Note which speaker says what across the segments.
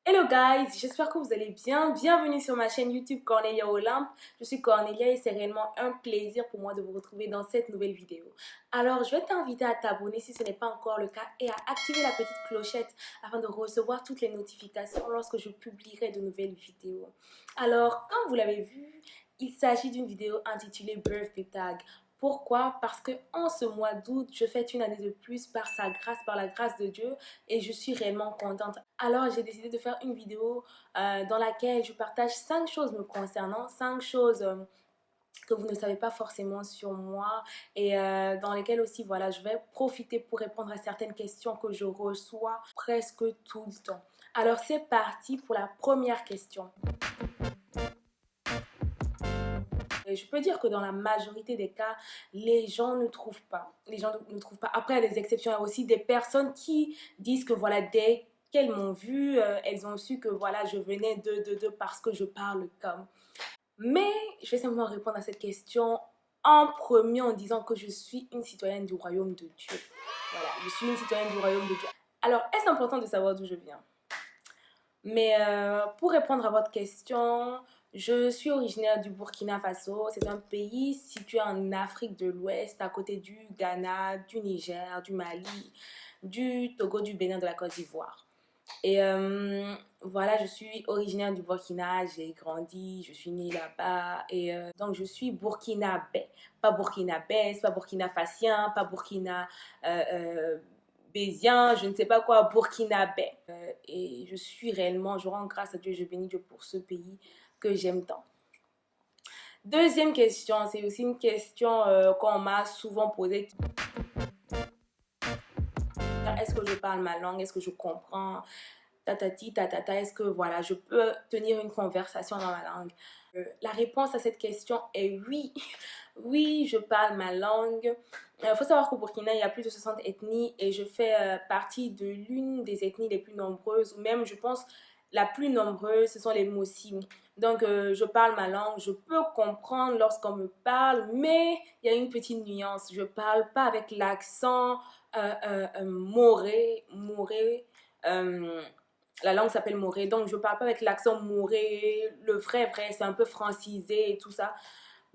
Speaker 1: Hello guys, j'espère que vous allez bien. Bienvenue sur ma chaîne YouTube Cornelia Olympe. Je suis Cornelia et c'est réellement un plaisir pour moi de vous retrouver dans cette nouvelle vidéo. Alors, je vais t'inviter à t'abonner si ce n'est pas encore le cas et à activer la petite clochette afin de recevoir toutes les notifications lorsque je publierai de nouvelles vidéos. Alors, comme vous l'avez vu, il s'agit d'une vidéo intitulée Birthday Tag. Pourquoi? Parce que en ce mois d'août, je fête une année de plus par sa grâce, par la grâce de Dieu et je suis réellement contente. Alors j'ai décidé de faire une vidéo dans laquelle je partage 5 choses me concernant, 5 choses que vous ne savez pas forcément sur moi et dans lesquelles aussi voilà, je vais profiter pour répondre à certaines questions que je reçois presque tout le temps. Alors c'est parti pour la première question. Et je peux dire que dans la majorité des cas, les gens ne trouvent pas. Les gens ne trouvent pas. Après, il y a des exceptions. Il y a aussi des personnes qui disent que voilà, dès qu'elles m'ont vu, elles ont su que voilà, je venais de parce que je parle comme. Mais je vais simplement répondre à cette question en premier en disant que je suis une citoyenne du royaume de Dieu. Voilà, je suis une citoyenne du royaume de Dieu. Alors, est-ce important de savoir d'où je viens? Mais pour répondre à votre question, je suis originaire du Burkina Faso. C'est un pays situé en Afrique de l'Ouest, à côté du Ghana, du Niger, du Mali, du Togo, du Bénin, de la Côte d'Ivoire. Et voilà, je suis originaire du Burkina, j'ai grandi, je suis née là-bas. Et donc, je suis burkinabé. Pas burkinabès, pas burkina-facien, pas burkina... Bézien, je ne sais pas quoi, burkinabé. Et je suis réellement, je rends grâce à Dieu, je bénis Dieu pour ce pays que j'aime tant. Deuxième question, c'est aussi une question qu'on m'a souvent posée. Est-ce que je parle ma langue? Est-ce que je comprends? Tatati, tatata, est-ce que voilà, je peux tenir une conversation dans ma langue? La réponse à cette question est oui. Oui, je parle ma langue. Il faut savoir qu'au Burkina, il y a plus de 60 ethnies et je fais partie de l'une des ethnies les plus nombreuses, ou même, je pense, la plus nombreuse, ce sont les Mossim. Donc, je parle ma langue, je peux comprendre lorsqu'on me parle, mais il y a une petite nuance. Je parle pas avec l'accent moré. La langue s'appelle moré, donc je parle pas avec l'accent moré, le vrai, c'est un peu francisé et tout ça.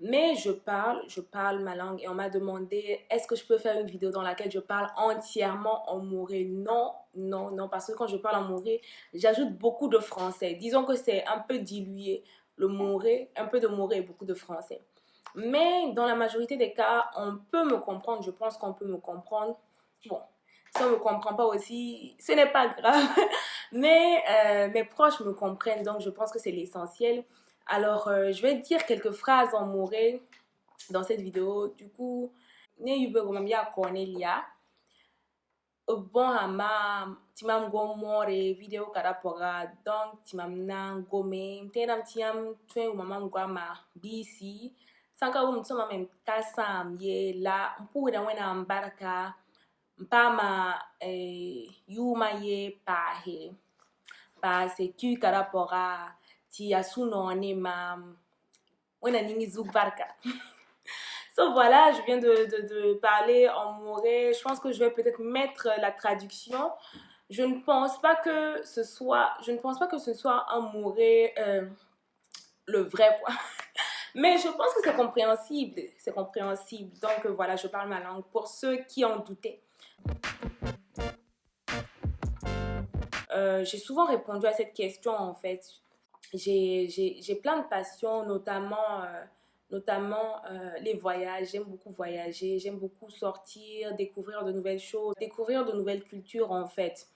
Speaker 1: Mais je parle ma langue et on m'a demandé est-ce que je peux faire une vidéo dans laquelle je parle entièrement en moré. Non, non, non, parce que quand je parle en moré, j'ajoute beaucoup de français. Disons que c'est un peu dilué, le moré, un peu de moré et beaucoup de français. Mais dans la majorité des cas, on peut me comprendre, je pense qu'on peut me comprendre. Bon, si on ne me comprend pas aussi, ce n'est pas grave. Mais mes proches me comprennent, donc je pense que c'est l'essentiel. Alors, je vais dire quelques phrases en moré dans cette vidéo. Du coup, ne yube gomamia Cornelia. Bon, ama, timam gomore video karapora. Donc, timam na gome. Tenam tiam tuen umamam guama BC. Sanka umtsoma mem kasam ye la. Mpura wena mbaraka. Mpama yuma ye pahe. Pa se tu karapora. Ti asunone mam. Wena ningi zugbarka. So voilà, je viens de parler en moré. Je pense que je vais peut-être mettre la traduction. Je ne pense pas que ce soit un moré le vrai quoi. Mais je pense que c'est compréhensible. C'est compréhensible. Donc voilà, je parle ma langue pour ceux qui en doutaient. J'ai souvent répondu à cette question en fait. J'ai plein de passions, notamment les voyages. J'aime beaucoup voyager, j'aime beaucoup sortir, découvrir de nouvelles choses, découvrir de nouvelles cultures en fait.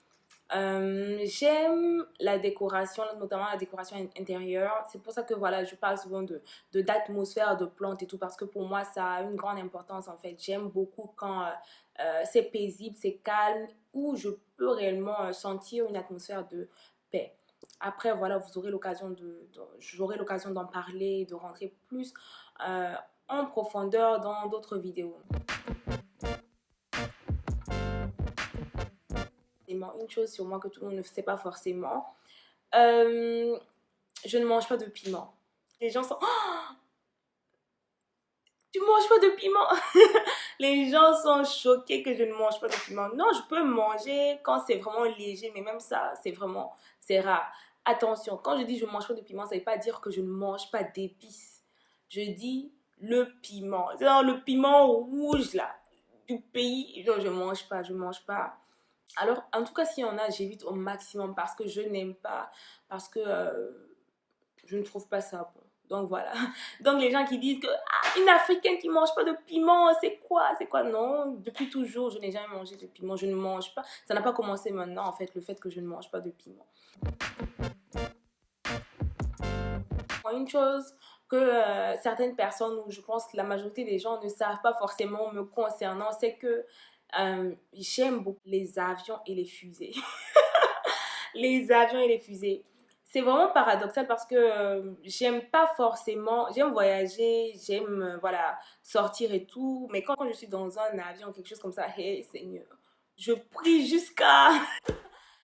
Speaker 1: J'aime la décoration, notamment la décoration intérieure. C'est pour ça que voilà, je parle souvent d'atmosphère, de plantes et tout, parce que pour moi, ça a une grande importance en fait. J'aime beaucoup quand c'est paisible, c'est calme, où je peux réellement sentir une atmosphère de paix. Après, voilà, j'aurai l'occasion d'en parler, de rentrer plus en profondeur dans d'autres vidéos. Une chose sur moi que tout le monde ne sait pas forcément, je ne mange pas de piment. Les gens sont... Oh, tu manges pas de piment? Les gens sont choqués que je ne mange pas de piment. Non, je peux manger quand c'est vraiment léger, mais même ça, c'est rare. Attention, quand je dis je ne mange pas de piment, ça ne veut pas dire que je ne mange pas d'épices. Je dis le piment. Genre le piment rouge là, du pays, non, je mange pas. Alors, en tout cas, s'il y en a, j'évite au maximum parce que je n'aime pas, parce que je ne trouve pas ça bon. Donc voilà. Donc les gens qui disent que une Africaine qui mange pas de piment, c'est quoi? C'est quoi? Non, depuis toujours, je n'ai jamais mangé de piment. Je ne mange pas. Ça n'a pas commencé maintenant, en fait, le fait que je ne mange pas de piment. Une chose que certaines personnes, ou je pense que la majorité des gens ne savent pas forcément me concernant, c'est que j'aime beaucoup les avions et les fusées. Les avions et les fusées. C'est vraiment paradoxal parce que j'aime pas forcément, j'aime voyager, j'aime voilà, sortir et tout, mais quand je suis dans un avion, quelque chose comme ça, hey Seigneur, je prie jusqu'à...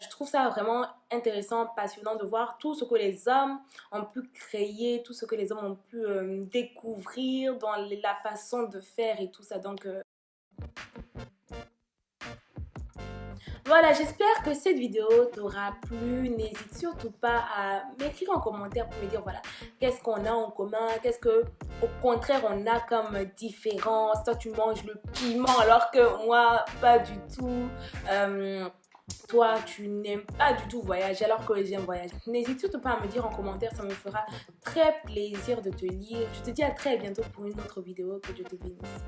Speaker 1: Je trouve ça vraiment intéressant, passionnant de voir tout ce que les hommes ont pu créer, tout ce que les hommes ont pu découvrir dans la façon de faire et tout ça. Donc, voilà, j'espère que cette vidéo t'aura plu. N'hésite surtout pas à m'écrire en commentaire pour me dire, voilà, qu'est-ce qu'on a en commun, qu'est-ce que, au contraire, on a comme différence. Toi, tu manges le piment alors que moi, pas du tout. Toi, tu n'aimes pas du tout voyager alors que j'aime voyager. N'hésite surtout pas à me dire en commentaire, ça me fera très plaisir de te lire. Je te dis à très bientôt pour une autre vidéo. Que Dieu te bénisse.